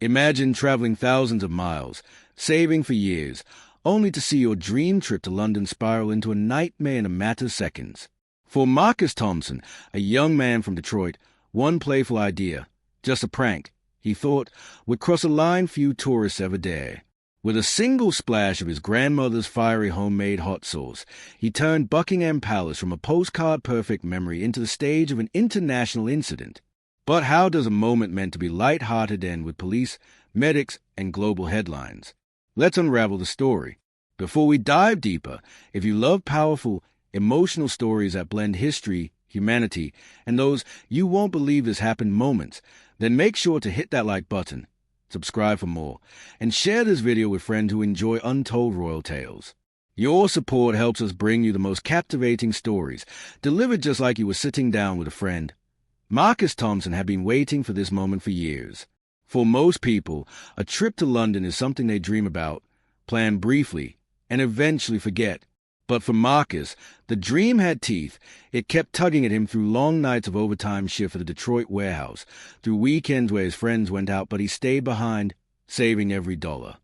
Imagine traveling thousands of miles, saving for years, only to see your dream trip to London spiral into a nightmare in a matter of seconds. For Marcus Thompson, a young man from Detroit, one playful idea, just a prank, he thought, would cross a line few tourists ever dare. With a single splash of his grandmother's fiery homemade hot sauce, he turned Buckingham Palace from a postcard-perfect memory into the stage of an international incident. But how does a moment meant to be light-hearted end with police, medics, and global headlines? Let's unravel the story. Before we dive deeper, if you love powerful, emotional stories that blend history, humanity, and those you won't believe this happened moments, then make sure to hit that like button, subscribe for more, and share this video with friends who enjoy untold royal tales. Your support helps us bring you the most captivating stories, delivered just like you were sitting down with a friend. Marcus Thompson had been waiting for this moment for years. For most people, a trip to London is something they dream about, plan briefly, and eventually forget. But for Marcus, the dream had teeth. It kept tugging at him through long nights of overtime shift at the Detroit warehouse, through weekends where his friends went out, but he stayed behind, saving every dollar.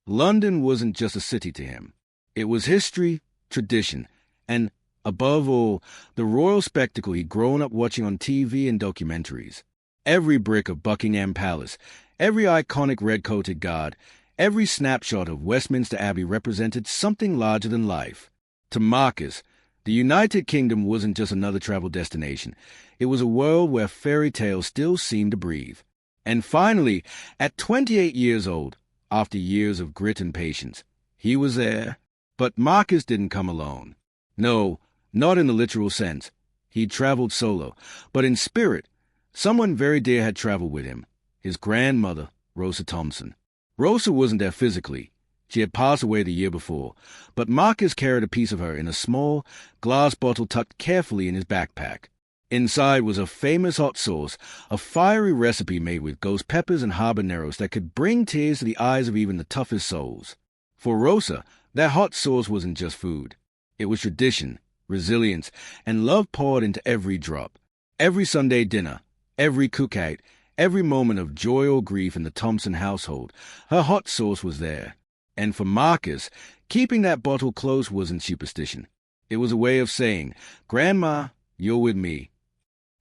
London wasn't just a city to him. It was history, tradition, and, above all, the royal spectacle he'd grown up watching on TV and documentaries. Every brick of Buckingham Palace, every iconic red-coated guard, every snapshot of Westminster Abbey represented something larger than life. To Marcus, the United Kingdom wasn't just another travel destination. It was a world where fairy tales still seemed to breathe. And finally, at 28 years old, after years of grit and patience, he was there. But Marcus didn't come alone. No, not in the literal sense. He'd traveled solo, but in spirit. Someone very dear had traveled with him, his grandmother, Rosa Thompson. Rosa wasn't there physically. She had passed away the year before, but Marcus carried a piece of her in a small glass bottle tucked carefully in his backpack. Inside was a famous hot sauce, a fiery recipe made with ghost peppers and habaneros that could bring tears to the eyes of even the toughest souls. For Rosa, that hot sauce wasn't just food. It was tradition, resilience, and love poured into every drop. Every Sunday dinner, every cookout, every moment of joy or grief in the Thompson household, her hot sauce was there. And for Marcus, keeping that bottle close wasn't superstition. It was a way of saying, "Grandma, you're with me."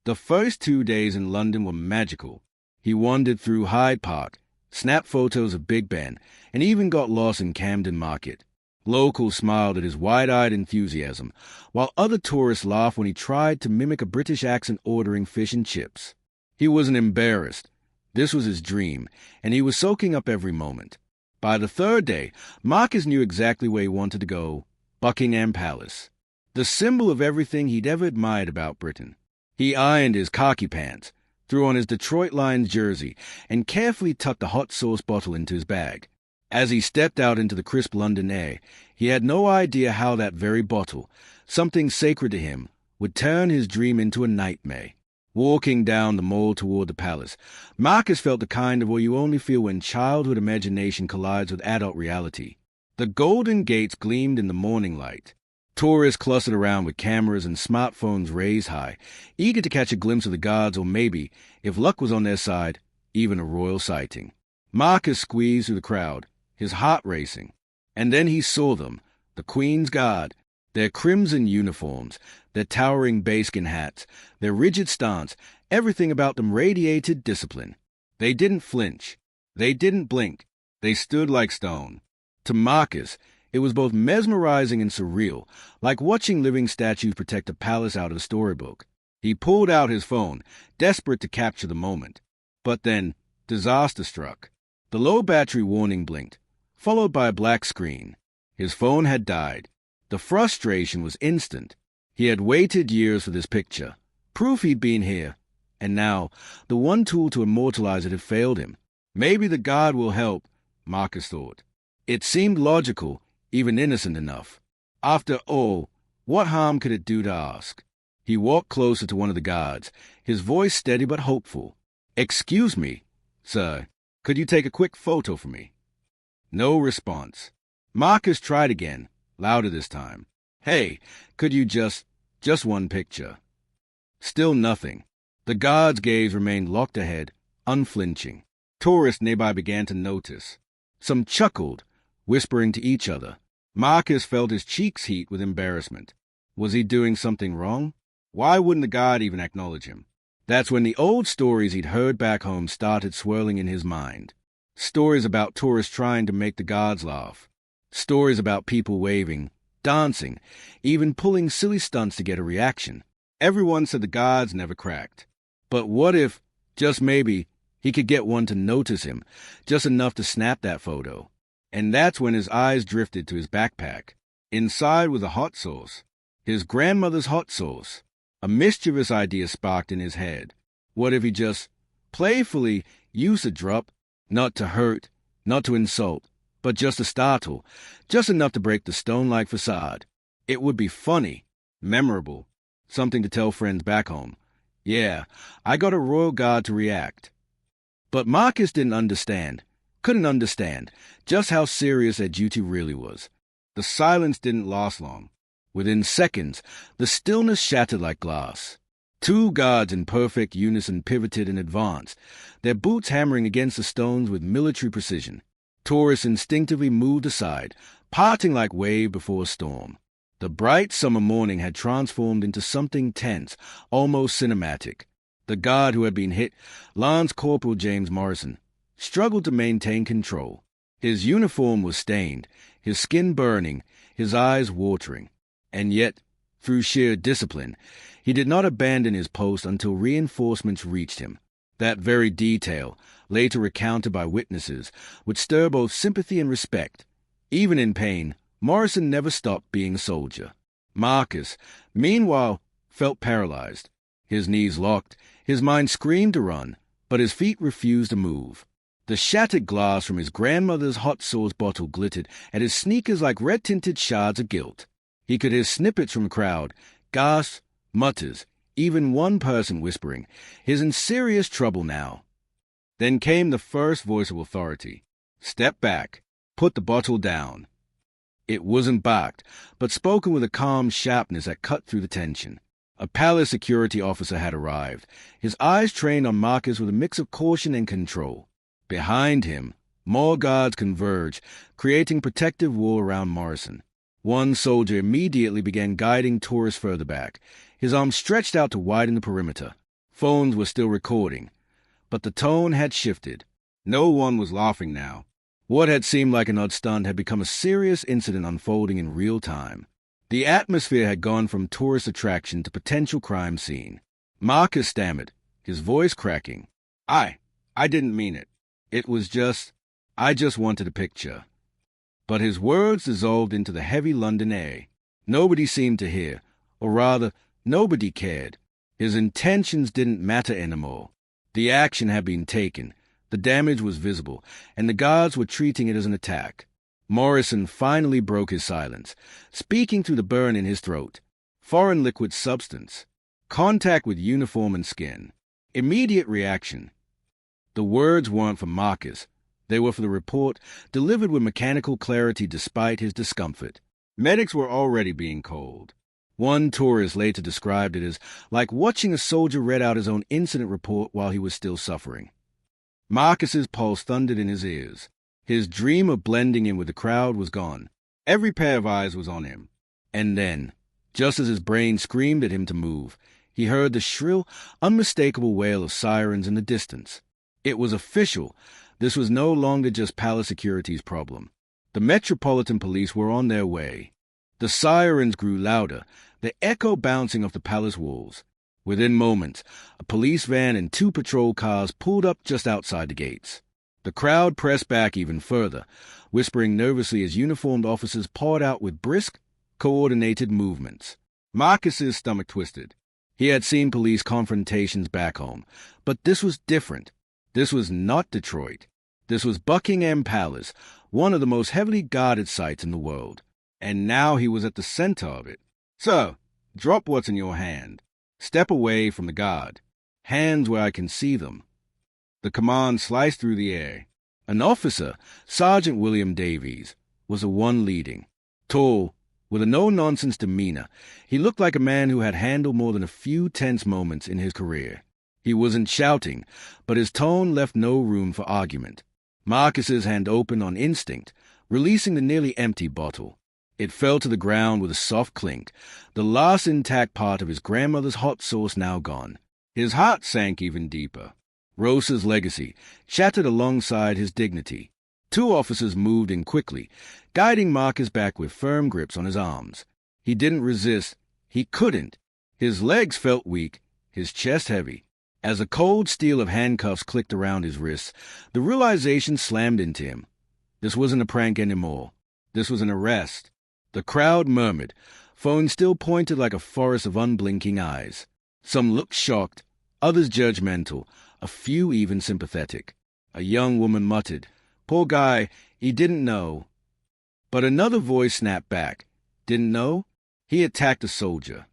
The first 2 days in London were magical. He wandered through Hyde Park, snapped photos of Big Ben, and even got lost in Camden Market. Locals smiled at his wide-eyed enthusiasm, while other tourists laughed when he tried to mimic a British accent ordering fish and chips. He wasn't embarrassed. This was his dream, and he was soaking up every moment. By the third day, Marcus knew exactly where he wanted to go: Buckingham Palace, the symbol of everything he'd ever admired about Britain. He ironed his khaki pants, threw on his Detroit Lions jersey, and carefully tucked the hot sauce bottle into his bag. As he stepped out into the crisp London air, he had no idea how that very bottle, something sacred to him, would turn his dream into a nightmare. Walking down the mall toward the palace, Marcus felt the kind of awe you only feel when childhood imagination collides with adult reality. The golden gates gleamed in the morning light. Tourists clustered around with cameras and smartphones raised high, eager to catch a glimpse of the guards or maybe, if luck was on their side, even a royal sighting. Marcus squeezed through the crowd, his heart racing. And then he saw them, the Queen's Guard, their crimson uniforms, their towering bearskin hats, their rigid stance, everything about them radiated discipline. They didn't flinch. They didn't blink. They stood like stone. To Marcus, it was both mesmerizing and surreal, like watching living statues protect a palace out of a storybook. He pulled out his phone, desperate to capture the moment. But then, disaster struck. The low battery warning blinked, followed by a black screen. His phone had died. The frustration was instant. He had waited years for this picture, proof he'd been here, and now the one tool to immortalize it had failed him. Maybe the guard will help, Marcus thought. It seemed logical, even innocent enough. After all, what harm could it do to ask? He walked closer to one of the guards, his voice steady but hopeful. "Excuse me, sir, could you take a quick photo for me?" No response. Marcus tried again, louder this time. "Hey, could you just one picture?" Still nothing. The guard's gaze remained locked ahead, unflinching. Tourists nearby began to notice. Some chuckled, whispering to each other. Marcus felt his cheeks heat with embarrassment. Was he doing something wrong? Why wouldn't the guard even acknowledge him? That's when the old stories he'd heard back home started swirling in his mind. Stories about tourists trying to make the guards laugh. Stories about people waving, dancing, even pulling silly stunts to get a reaction. Everyone said the guards never cracked. But what if, just maybe, he could get one to notice him, just enough to snap that photo? And that's when his eyes drifted to his backpack. Inside was a hot sauce. His grandmother's hot sauce. A mischievous idea sparked in his head. What if he just playfully used a drop, not to hurt, not to insult, but just to startle, just enough to break the stone-like facade? It would be funny, memorable, something to tell friends back home. Yeah, I got a royal guard to react. But Marcus couldn't understand just how serious that duty really was. The silence didn't last long. Within seconds, the stillness shattered like glass. Two guards in perfect unison pivoted in advance, their boots hammering against the stones with military precision. Tourists instinctively moved aside, parting like wave before a storm. The bright summer morning had transformed into something tense, almost cinematic. The guard who had been hit, Lance Corporal James Morrison, struggled to maintain control. His uniform was stained, his skin burning, his eyes watering. And yet, through sheer discipline, he did not abandon his post until reinforcements reached him. That very detail, later recounted by witnesses, would stir both sympathy and respect. Even in pain, Morrison never stopped being a soldier. Marcus, meanwhile, felt paralyzed. His knees locked, his mind screamed to run, but his feet refused to move. The shattered glass from his grandmother's hot sauce bottle glittered at his sneakers like red-tinted shards of gilt. He could hear snippets from the crowd, gasps, mutters, even one person whispering, "He's in serious trouble now." Then came the first voice of authority. "Step back. Put the bottle down." It wasn't barked, but spoken with a calm sharpness that cut through the tension. A palace security officer had arrived, his eyes trained on Marcus with a mix of caution and control. Behind him, more guards converged, creating protective wall around Morrison. One soldier immediately began guiding tourists further back, his arms stretched out to widen the perimeter. Phones were still recording, but the tone had shifted. No one was laughing now. What had seemed like an odd stunt had become a serious incident unfolding in real time. The atmosphere had gone from tourist attraction to potential crime scene. Marcus stammered, his voice cracking. I didn't mean it. I just wanted a picture." But his words dissolved into the heavy London air. Nobody seemed to hear, or rather, nobody cared. His intentions didn't matter anymore. The action had been taken, the damage was visible, and the guards were treating it as an attack. Morrison finally broke his silence, speaking through the burn in his throat. Foreign liquid substance. Contact with uniform and skin. Immediate reaction. The words weren't for Marcus. They were for the report, delivered with mechanical clarity despite his discomfort. Medics were already being called. One tourist later described it as like watching a soldier read out his own incident report while he was still suffering. Marcus's pulse thundered in his ears. His dream of blending in with the crowd was gone. Every pair of eyes was on him. And then, just as his brain screamed at him to move, he heard the shrill, unmistakable wail of sirens in the distance. It was official. This was no longer just Palace Security's problem. The Metropolitan Police were on their way. The sirens grew louder, their echo bouncing off the palace walls. Within moments, a police van and 2 patrol cars pulled up just outside the gates. The crowd pressed back even further, whispering nervously as uniformed officers poured out with brisk, coordinated movements. Marcus's stomach twisted. He had seen police confrontations back home, but this was different. This was not Detroit. This was Buckingham Palace, one of the most heavily guarded sites in the world. And now he was at the center of it. "Sir, drop what's in your hand. Step away from the guard. Hands where I can see them." The command sliced through the air. An officer, Sergeant William Davies, was the one leading. Tall, with a no-nonsense demeanor, he looked like a man who had handled more than a few tense moments in his career. He wasn't shouting, but his tone left no room for argument. Marcus's hand opened on instinct, releasing the nearly empty bottle. It fell to the ground with a soft clink, the last intact part of his grandmother's hot sauce now gone. His heart sank even deeper. Rosa's legacy shattered alongside his dignity. Two officers moved in quickly, guiding Marcus back with firm grips on his arms. He didn't resist. He couldn't. His legs felt weak, his chest heavy. As a cold steel of handcuffs clicked around his wrists, the realization slammed into him. This wasn't a prank anymore. This was an arrest. The crowd murmured. Phones still pointed like a forest of unblinking eyes. Some looked shocked, others judgmental, a few even sympathetic. A young woman muttered, "Poor guy, he didn't know." But another voice snapped back. Didn't know? He attacked a soldier.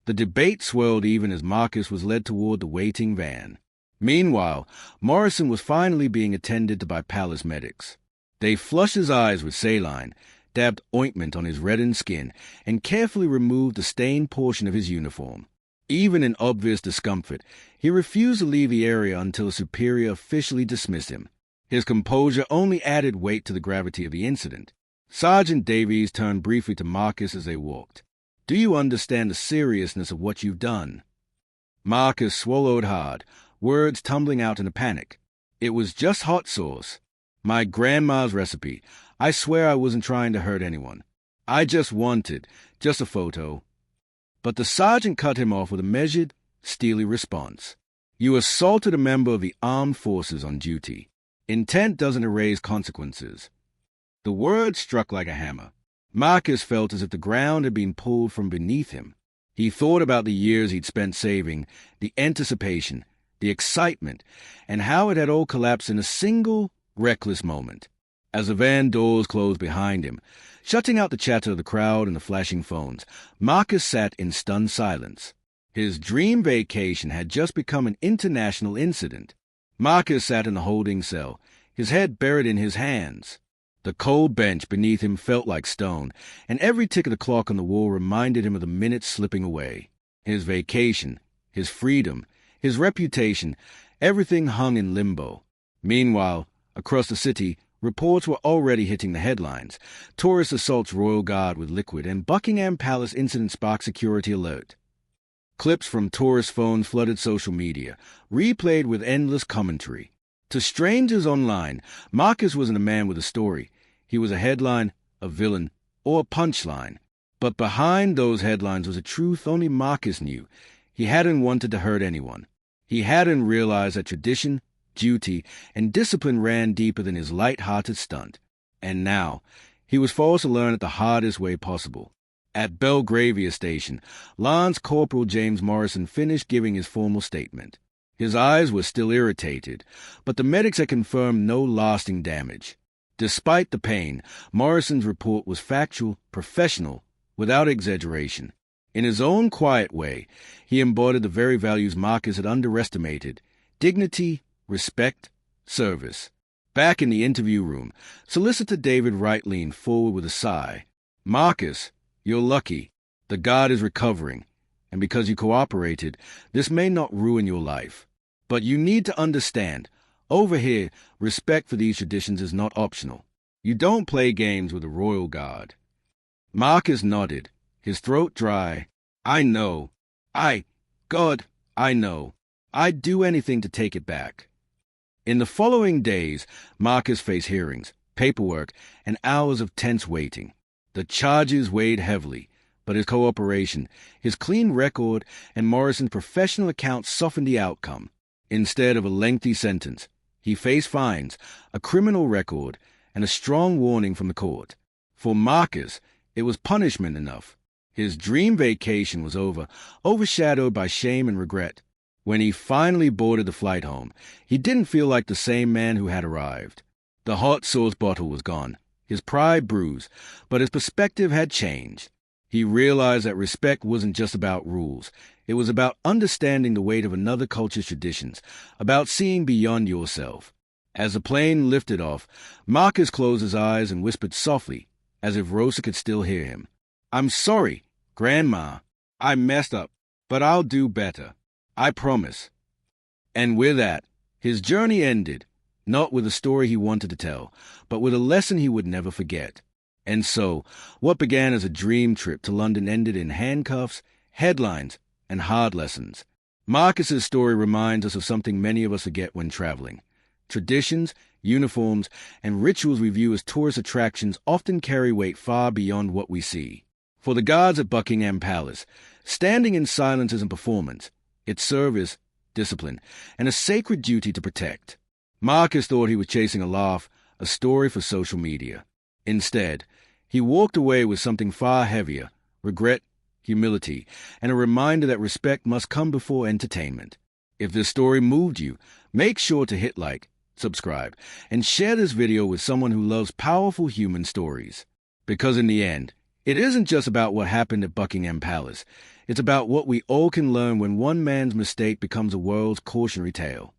The debate swirled even as Marcus was led toward the waiting van. Meanwhile, Morrison was finally being attended to by palace medics. They flushed his eyes with saline, dabbed ointment on his reddened skin, and carefully removed the stained portion of his uniform. Even in obvious discomfort, he refused to leave the area until a superior officially dismissed him. His composure only added weight to the gravity of the incident. Sergeant Davies turned briefly to Marcus as they walked. "Do you understand the seriousness of what you've done?" Marcus swallowed hard, words tumbling out in a panic. "It was just hot sauce. My grandma's recipe. I swear I wasn't trying to hurt anyone. I just a photo." But the sergeant cut him off with a measured, steely response. "You assaulted a member of the armed forces on duty. Intent doesn't erase consequences." The word struck like a hammer. Marcus felt as if the ground had been pulled from beneath him. He thought about the years he'd spent saving, the anticipation, the excitement, and how it had all collapsed in a single, reckless moment. As the van doors closed behind him, shutting out the chatter of the crowd and the flashing phones, Marcus sat in stunned silence. His dream vacation had just become an international incident. Marcus sat in the holding cell, his head buried in his hands. The cold bench beneath him felt like stone, and every tick of the clock on the wall reminded him of the minutes slipping away. His vacation, his freedom, his reputation, everything hung in limbo. Meanwhile, across the city, reports were already hitting the headlines. Tourist assaults Royal Guard with liquid, and Buckingham Palace incident sparked security alert. Clips from tourist phones flooded social media, replayed with endless commentary. To strangers online, Marcus wasn't a man with a story. He was a headline, a villain, or a punchline. But behind those headlines was a truth only Marcus knew. He hadn't wanted to hurt anyone. He hadn't realized that tradition, duty, and discipline ran deeper than his light-hearted stunt. And now, he was forced to learn it the hardest way possible. At Belgravia Station, Lance Corporal James Morrison finished giving his formal statement. His eyes were still irritated, but the medics had confirmed no lasting damage. Despite the pain, Morrison's report was factual, professional, without exaggeration. In his own quiet way, he embodied the very values Marcus had underestimated: dignity, respect, service. Back in the interview room, Solicitor David Wright leaned forward with a sigh. "Marcus, you're lucky. The guard is recovering. And because you cooperated, this may not ruin your life. But you need to understand, over here, respect for these traditions is not optional. You don't play games with the Royal Guard." Marcus nodded, his throat dry. "I know. God, I know. I'd do anything to take it back." In the following days, Marcus faced hearings, paperwork, and hours of tense waiting. The charges weighed heavily, but his cooperation, his clean record, and Morrison's professional account softened the outcome. Instead of a lengthy sentence, he faced fines, a criminal record, and a strong warning from the court. For Marcus, it was punishment enough. His dream vacation was over, overshadowed by shame and regret. When he finally boarded the flight home, he didn't feel like the same man who had arrived. The hot sauce bottle was gone, his pride bruised, but his perspective had changed. He realized that respect wasn't just about rules. It was about understanding the weight of another culture's traditions, about seeing beyond yourself. As the plane lifted off, Marcus closed his eyes and whispered softly, as if Rosa could still hear him. "I'm sorry, Grandma. I messed up, but I'll do better. I promise." And with that, his journey ended, not with a story he wanted to tell, but with a lesson he would never forget. And so, what began as a dream trip to London ended in handcuffs, headlines, and hard lessons. Marcus's story reminds us of something many of us forget when traveling. Traditions, uniforms, and rituals we view as tourist attractions often carry weight far beyond what we see. For the guards at Buckingham Palace, standing in silence isn't performance. It's service, discipline, and a sacred duty to protect. Marcus thought he was chasing a laugh, a story for social media. Instead, he walked away with something far heavier: regret, humility, and a reminder that respect must come before entertainment. If this story moved you, make sure to hit like, subscribe, and share this video with someone who loves powerful human stories. Because in the end, it isn't just about what happened at Buckingham Palace. It's about what we all can learn when one man's mistake becomes a world's cautionary tale.